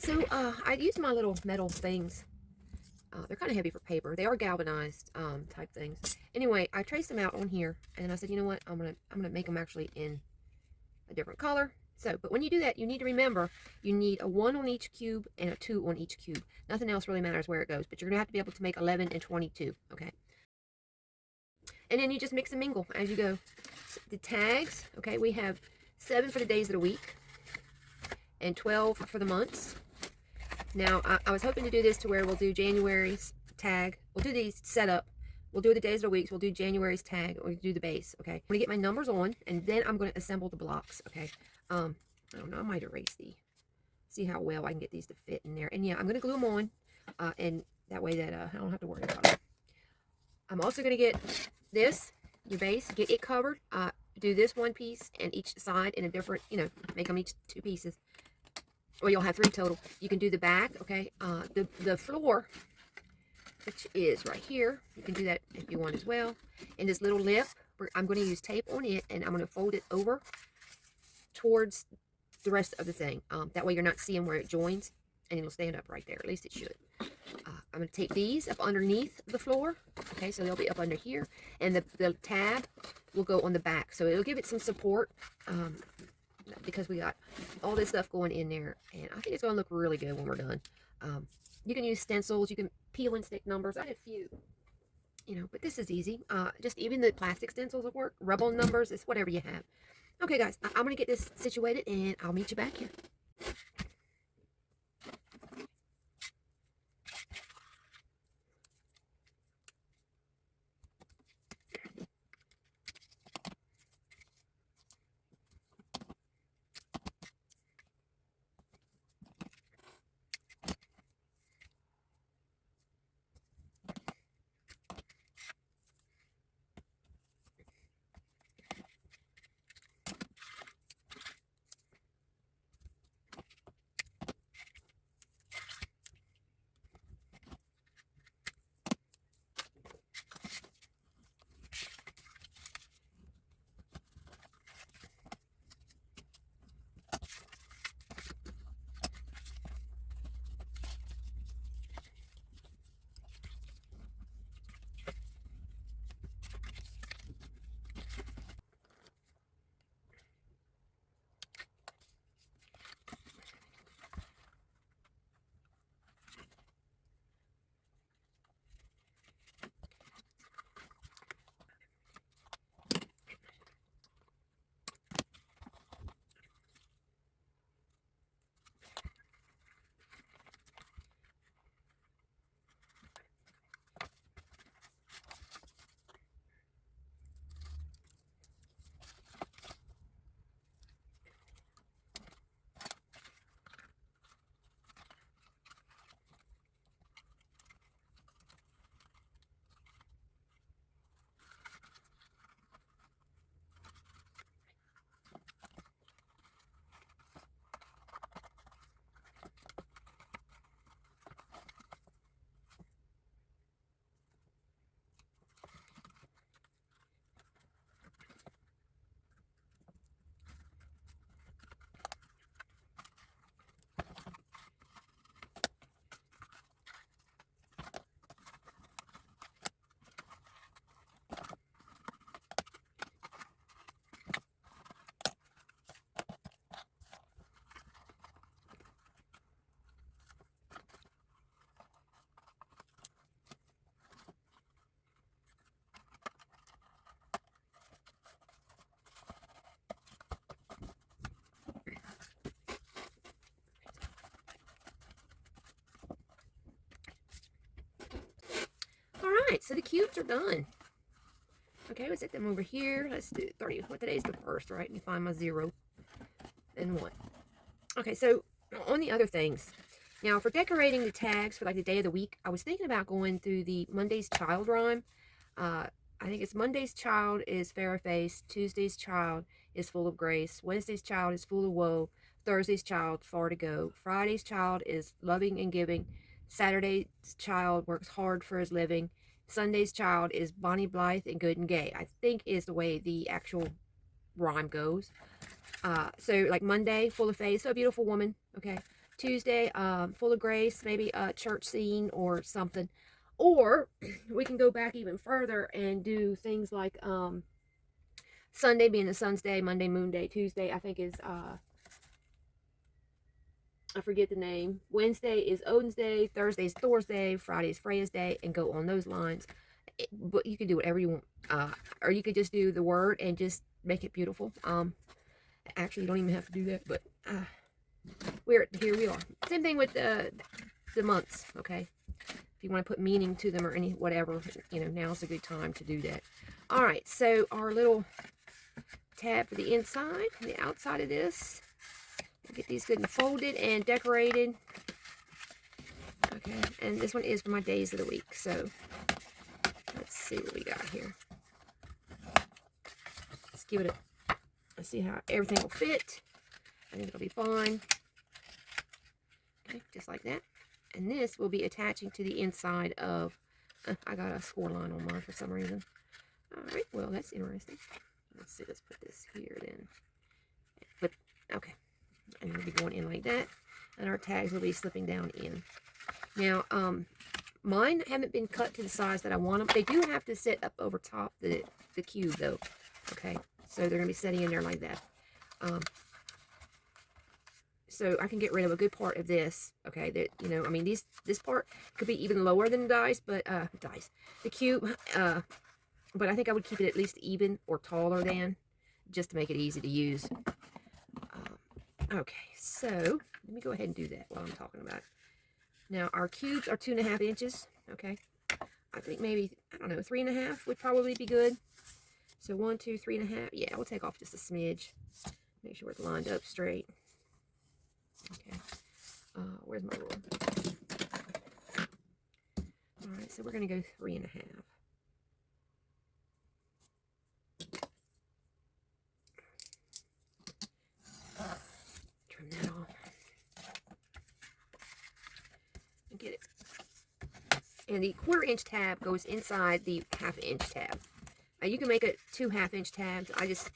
So I use my little metal things. They're kind of heavy for paper. They are galvanized type things. Anyway, I traced them out on here, and I said, you know what? I'm gonna make them actually in a different color. So, but when you do that, you need to remember you need a 1 on each cube and a 2 on each cube. Nothing else really matters where it goes, but you're gonna have to be able to make 11 and 22. Okay. And then you just mix and mingle as you go. So the tags. Okay, we have 7 for the days of the week and 12 for the months. Now, I was hoping to do this to where we'll do January's tag. We'll do these setup. We'll do the days of the weeks. We'll do January's tag. We'll do the base, okay? I'm going to get my numbers on, and then I'm going to assemble the blocks, okay? I don't know. I might erase these. See how well I can get these to fit in there. And, yeah, I'm going to glue them on, and that way that I don't have to worry about them. I'm also going to get this, your base, get it covered. Do this one piece and each side in a different, make them each 2 pieces. Or you'll have 3 total. You can do the back, okay? The floor, which is right here, you can do that if you want as well. And this little lip, I'm going to use tape on it, and I'm going to fold it over towards the rest of the thing. That way you're not seeing where it joins, and it'll stand up right there. At least it should. I'm going to take these up underneath the floor. Okay, so they'll be up under here. And the tab will go on the back. So it'll give it some support. Because we got all this stuff going in there, and I think it's going to look really good when we're done. You can use stencils, you can peel and stick numbers. I had a few, but this is easy. Just even the plastic stencils will work. Rub on numbers, it's whatever you have. Okay, guys, I'm going to get this situated, and I'll meet you back here. Alright, so the cubes are done. Okay, let's set them over here. Let's do 30. What today's the 1st, right? Let me find my 0 and 1. Okay, so on the other things. Now, for decorating the tags for like the day of the week, I was thinking about going through the Monday's Child rhyme. I think it's Monday's child is fair-faced, Tuesday's child is full of grace, Wednesday's child is full of woe, Thursday's child far to go, Friday's child is loving and giving, Saturday's child works hard for his living, Sunday's child is bonny, blithe, and good and gay. I think is the way the actual rhyme goes. So like Monday, full of faith, so a beautiful woman. Okay. Tuesday, full of grace, maybe a church scene or something. Or we can go back even further and do things like Sunday being the sun's day, Monday moon day, Tuesday I think is I forget the name. Wednesday is Odin's day, Thursday is Thor's day, Friday is Freya's day, and go on those lines. But you can do whatever you want, or you could just do the word and just make it beautiful. Actually, you don't even have to do that, but here we are. Same thing with the months. Okay, if you want to put meaning to them or any whatever, you know, now's a good time to do that. All right, so our little tab for the inside and the outside of this. Get these good and folded and decorated. Okay, and this one is for my days of the week. So let's see what we got here. Let's give it a. Let's see how everything will fit. I think it'll be fine. Okay, just like that. And this will be attaching to the inside of. I got a score line on mine for some reason. All right, well that's interesting. Let's see. Let's put this here then. But okay. And it'll be going in like that, and our tags will be slipping down in. Now, mine haven't been cut to the size that I want them. They do have to sit up over top the cube, though. Okay, so they're going to be sitting in there like that. So I can get rid of a good part of this. Okay, that you know, I mean, this part could be even lower than the dice, but the cube. But I think I would keep it at least even or taller than, just to make it easy to use. Okay, so let me go ahead and do that while I'm talking about it. Now, our cubes are 2.5 inches, okay? I think maybe, I don't know, 3.5 would probably be good. So 1, 2, 3.5. Yeah, we'll take off just a smidge. Make sure it's lined up straight. Okay. Where's my rule? All right, so we're going to go 3.5. That off and get it. And the 1/4 inch tab goes inside the 1/2 inch tab. You can make it 2 1/2 inch tabs. I just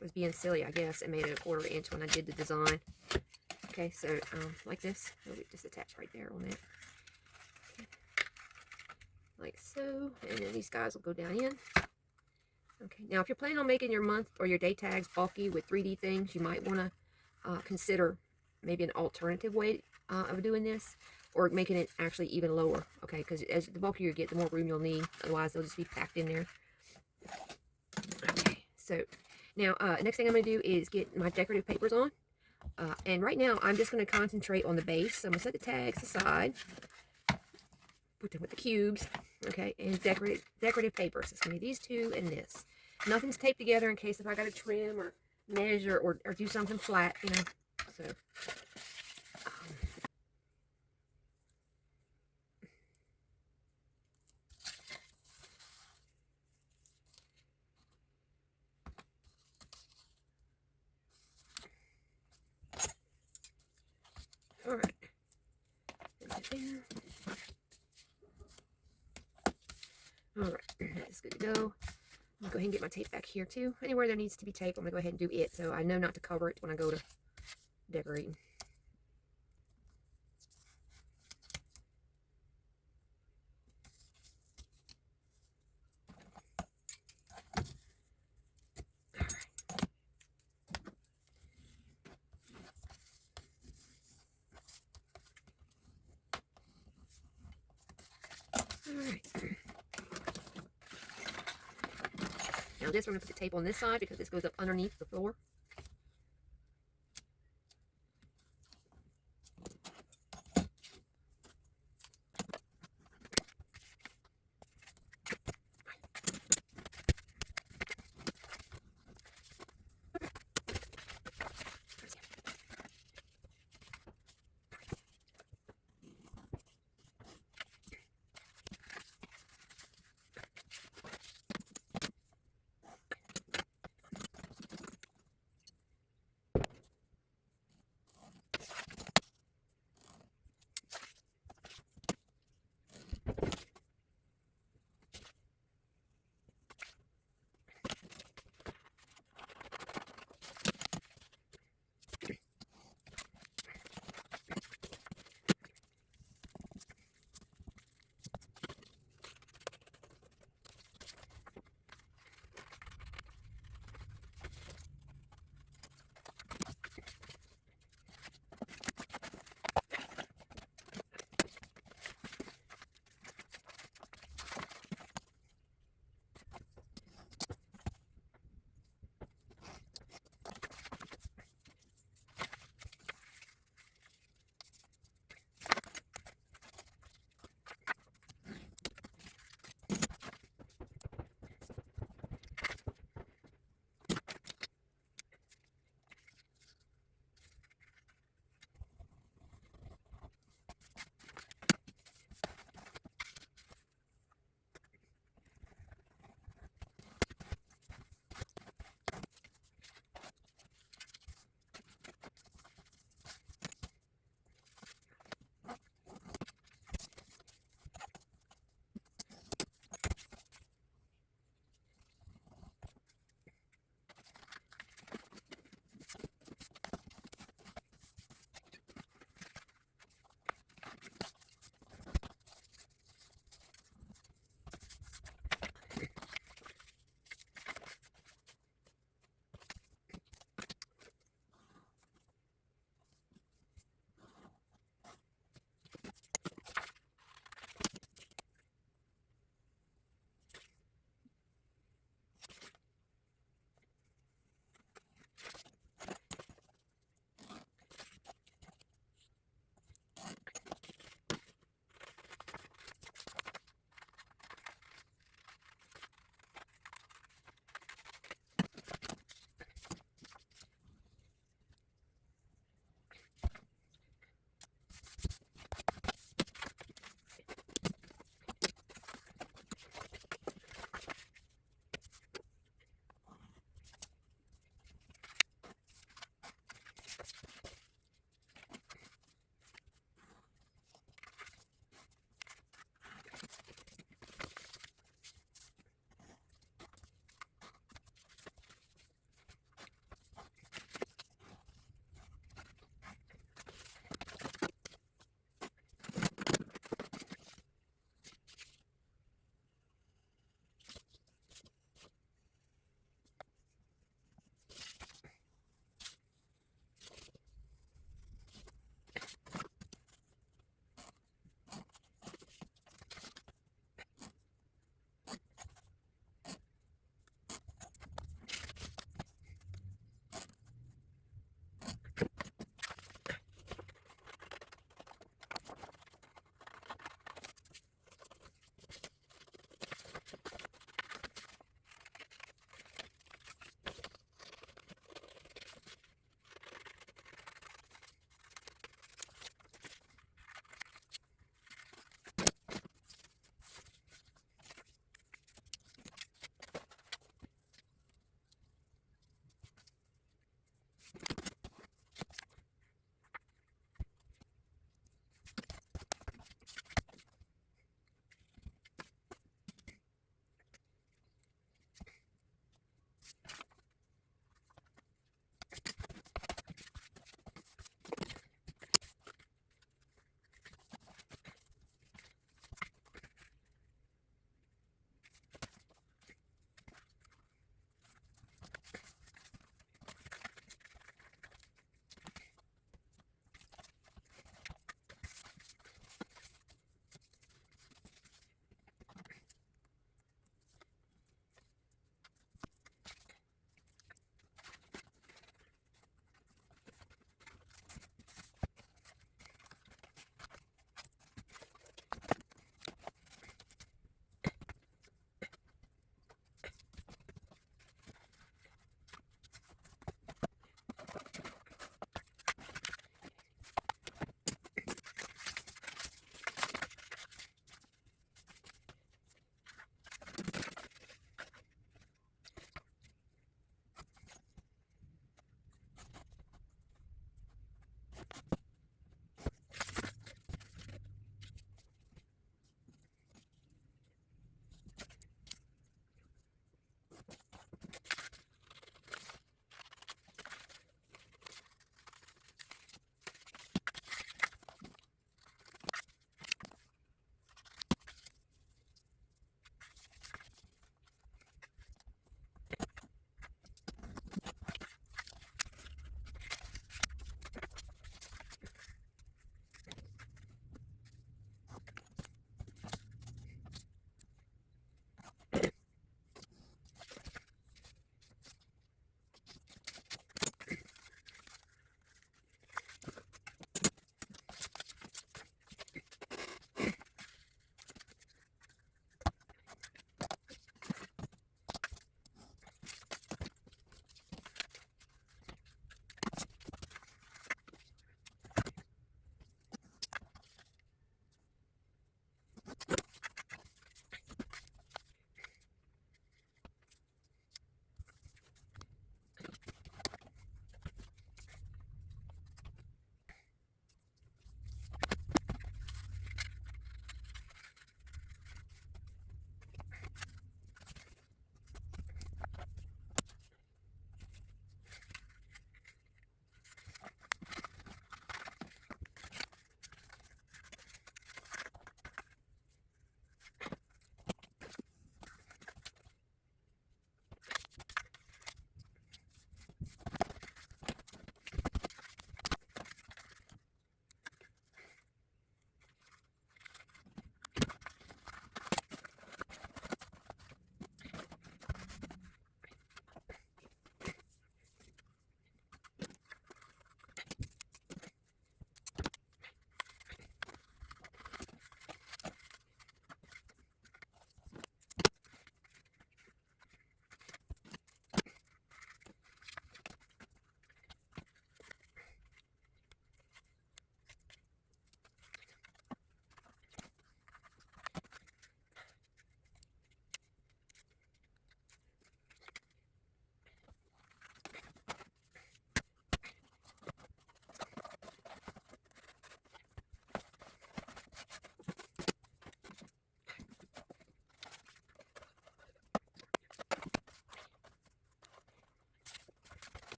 was being silly, I guess, and made it a 1/4 inch when I did the design. Okay, so like this, it'll be just attached right there on that. Okay. Like so, and then these guys will go down in. Okay, now if you're planning on making your month or your day tags bulky with 3D things, you might want to consider maybe an alternative way of doing this, or making it actually even lower. Okay, because as the bulkier you get, the more room you'll need. Otherwise, they'll just be packed in there. Okay, so now next thing I'm going to do is get my decorative papers on. And right now, I'm just going to concentrate on the base. So I'm going to set the tags aside, put them with the cubes, okay, and decorative papers. It's going to be these two and this. Nothing's taped together in case if I got to trim or measure or do something flat, you know. So all right. All right, that's good to go. I'm gonna go ahead and get my tape back here too. Anywhere there needs to be tape, I'm gonna go ahead and do it, so I know not to cover it when I go to decorating. Alright. Now this, we're going to put the tape on this side because this goes up underneath the floor.